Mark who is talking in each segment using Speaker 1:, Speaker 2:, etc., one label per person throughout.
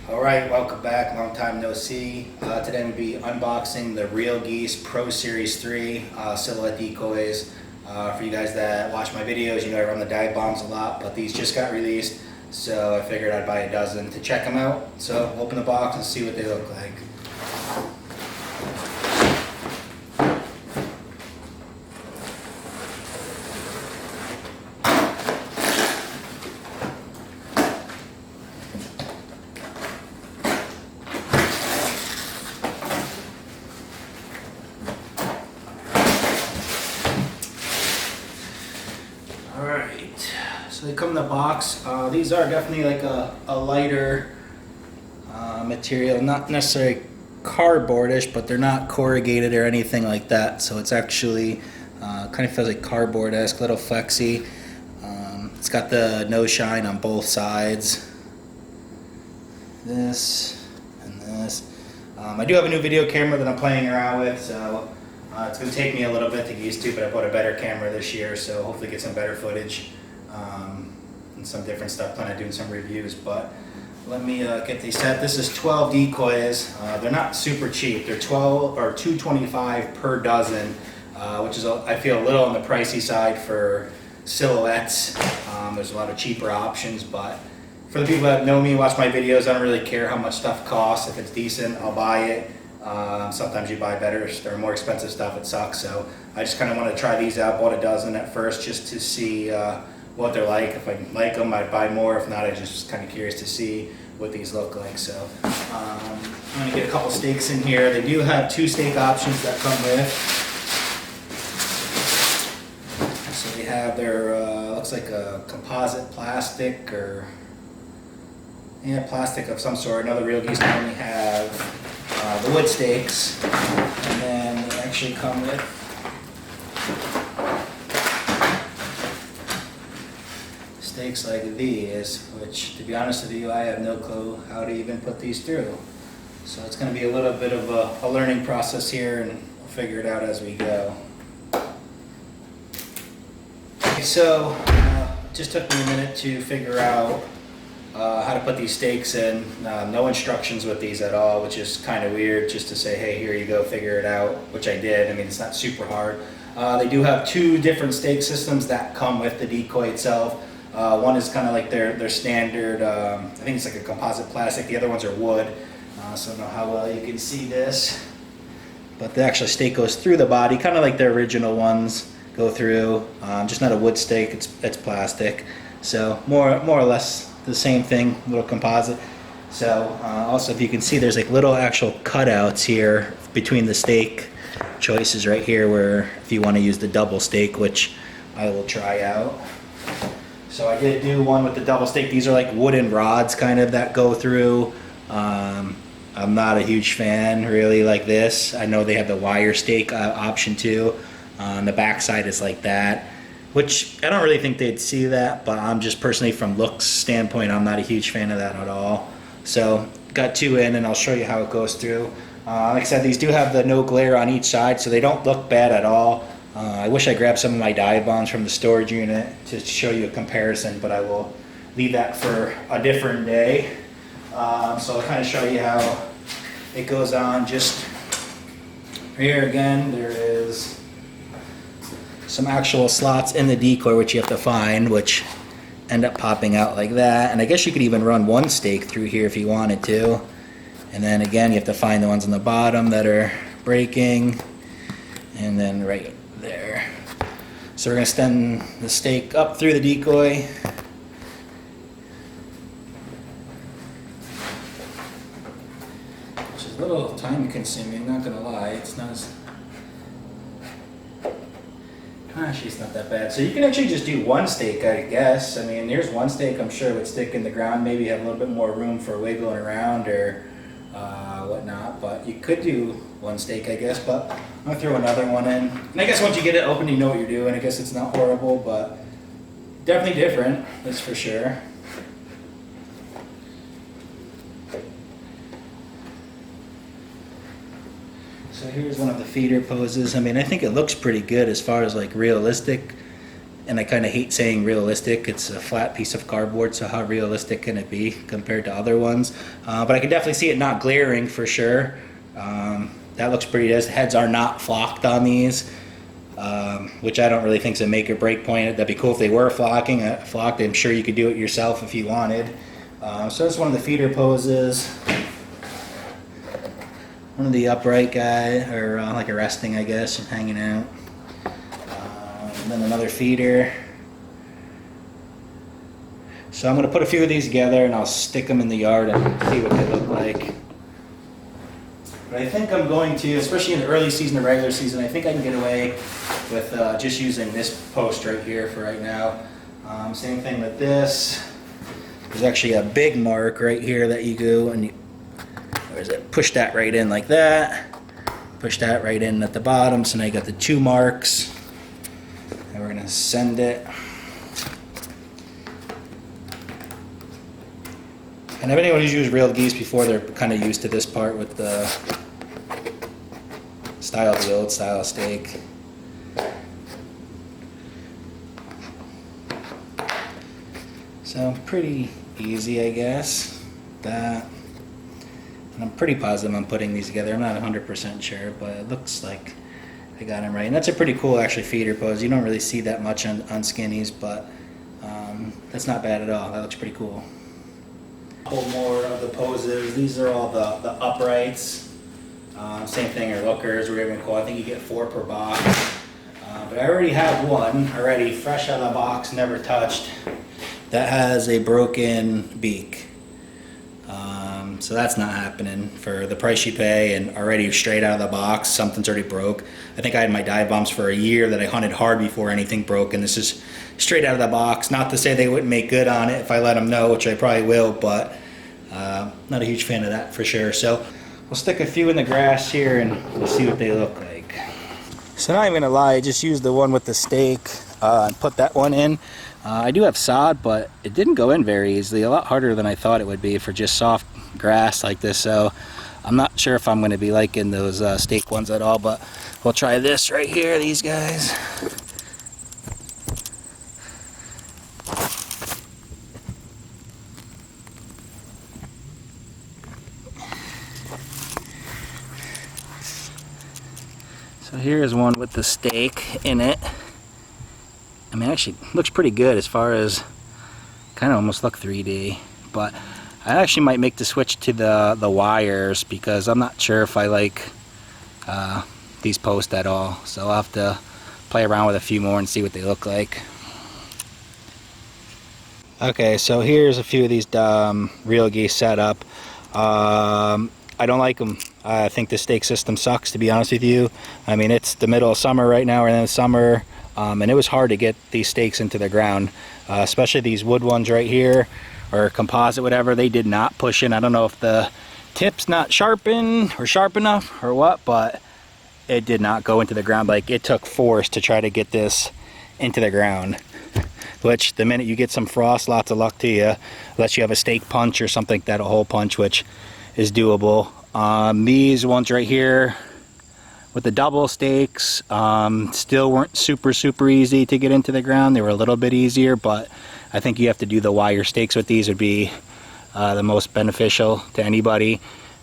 Speaker 1: Alright, welcome back, long time no see. Today I'm going to be unboxing the Real Geese Pro Series 3 silhouette decoys. For you guys that watch my videos, you know I run the dive bombs a lot, but these just got released, so I figured I'd buy a dozen to check them out. So open the box and see what they look like. Alright, so they come in the box. These are definitely like a lighter material, not necessarily cardboardish, but they're not corrugated or anything like that. So it's actually kind of feels like cardboard-esque, little flexy. It's got the no shine on both sides. This and this. I do have a new video camera that I'm playing around with, so it's going to take me a little bit to get used to, but I bought a better camera this year, so hopefully get some better footage and some different stuff. Plan on doing some reviews, but let me get these set. This is 12 decoys. They're not super cheap. They're 12 or $2.25 per dozen, which is I feel a little on the pricey side for silhouettes. There's a lot of cheaper options, but for the people that know me, watch my videos, I don't really care how much stuff costs. If it's decent, I'll buy it. Sometimes you buy better or more expensive stuff, it sucks. So I just kind of want to try these out. Bought a dozen at first just to see what they're like. If I like them, I'd buy more. If not, I'm just kind of curious to see what these look like. So I'm going to get a couple steaks in here. They do have 2 steak options that come with. So they have their, looks like a composite plastic or, yeah, plastic of some sort. Another Real Geese only have the wood steaks, and then they actually come with steaks like these, which, to be honest with you, I have no clue how to even put these through. So it's going to be a little bit of a learning process here, and we'll figure it out as we go. Okay, so just took me a minute to figure out how to put these steaks in. No instructions with these at all, which is kind of weird, just to say, hey, here you go, figure it out, which I did. I mean, it's not super hard. They do have 2 different stake systems that come with the decoy itself. One is kind of like their standard, I think it's like a composite plastic. The other ones are wood. So I don't know how well you can see this, but the actual stake goes through the body, kind of like the original ones go through, just not a wood stake, it's plastic. So more or less the same thing, little composite. So also, if you can see, there's like little actual cutouts here between the stake choices right here, where if you want to use the double stake, which I will try out. So I did do one with the double stake. These are like wooden rods kind of that go through. I'm not a huge fan really like this. I know they have the wire stake option too. On the back side is like that, which I don't really think they'd see that, but I'm just personally, from looks standpoint, I'm not a huge fan of that at all. So got 2 in, and I'll show you how it goes through. Like I said, these do have the no glare on each side, so they don't look bad at all. I wish I grabbed some of my dive bombs from the storage unit to show you a comparison, but I will leave that for a different day. So I'll kind of show you how it goes on. Just here again, there is some actual slots in the decoy, which you have to find, which end up popping out like that. And I guess you could even run 1 stake through here if you wanted to. And then again, you have to find the ones on the bottom that are breaking, and then right there. So we're going to extend the stake up through the decoy. Which is a little time consuming, not going to lie. It's not as... Actually, it's not that bad. So you can actually just do 1 stake, I guess. I mean, here's 1 stake. I'm sure it would stick in the ground. Maybe have a little bit more room for wiggling around or whatnot. But you could do 1 stake, I guess. But I'm going to throw another one in. And I guess once you get it open, you know what you're doing. I guess it's not horrible, but definitely different. That's for sure. So here's one of the feeder poses. I mean, I think it looks pretty good as far as like realistic and I kind of hate saying realistic. It's a flat piece of cardboard, so how realistic can it be compared to other ones? But I can definitely see it not glaring for sure. That looks pretty good. The heads are not flocked on these, which I don't really think is a make or break point. That'd be cool if they were flocked. I'm sure you could do it yourself if you wanted. So that's one of the feeder poses. One of the upright guy, or like a resting, I guess, and hanging out. And then another feeder. So I'm going to put a few of these together and I'll stick them in the yard and see what they look like. But I think I'm going to, especially in the early season or regular season, I think I can get away with just using this post right here for right now. Same thing with this. There's actually a big mark right here that you go and you, where is it? Push that right in like that. Push that right in at the bottom. So now you got the 2 marks. And we're gonna send it. And if anyone who's used real geese before, they're kind of used to this part with the style of the old style steak. So pretty easy, I guess. That. And I'm pretty positive I'm putting these together. I'm not 100% sure, but it looks like I got them right. And that's a pretty cool, actually, feeder pose. You don't really see that much on skinnies, but that's not bad at all. That looks pretty cool. A couple more of the poses. These are all the uprights. Same thing, or lookers, whatever you call it. I think you get 4 per box. But I already have one already, fresh out of the box, never touched. That has a broken beak. So that's not happening for the price you pay, and already straight out of the box, something's already broke. I think I had my dive bombs for a year that I hunted hard before anything broke, and this is straight out of the box. Not to say they wouldn't make good on it if I let them know, which I probably will, but not a huge fan of that for sure. So we'll stick a few in the grass here and we'll see what they look like. So not even gonna lie, I just used the one with the stake and put that one in. I do have sod, but it didn't go in very easily. A lot harder than I thought it would be for just soft grass like this. So I'm not sure if I'm going to be liking those stake ones at all, but we'll try this right here, these guys. So here's one with the stake in it. I mean, actually looks pretty good as far as kind of almost look 3D, but I actually might make the switch to the wires because I'm not sure if I like these posts at all. So I'll have to play around with a few more and see what they look like. Okay, so here's a few of these real geese set up. I don't like them. I think the stake system sucks, to be honest with you. I mean, it's the middle of summer right now, or in the summer. And it was hard to get these stakes into the ground, especially these wood ones right here, or composite, whatever. They did not push in. I don't know if the tip's not sharpened or sharp enough or what, but it did not go into the ground. Like, it took force to try to get this into the ground, which the minute you get some frost, lots of luck to you, unless you have a stake punch or something like that, a hole punch, which is doable. These ones right here with the double stakes still weren't super easy to get into the ground. They were a little bit easier, but I think you have to do the wire stakes with these would be the most beneficial to anybody.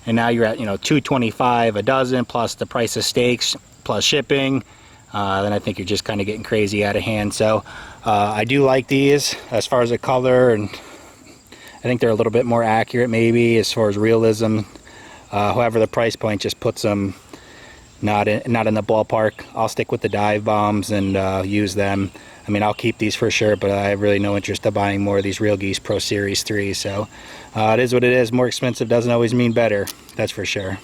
Speaker 1: And now you're at, you know, $2.25 a dozen plus the price of stakes plus shipping. Then I think you're just kind of getting crazy out of hand. So I do like these as far as the color, and I think they're a little bit more accurate maybe as far as realism. However, the price point just puts them not in the ballpark. I'll stick with the dive bombs and use them. I mean, I'll keep these for sure, but I have really no interest in buying more of these Real Geese Pro Series 3. So it is what it is. More expensive doesn't always mean better, that's for sure.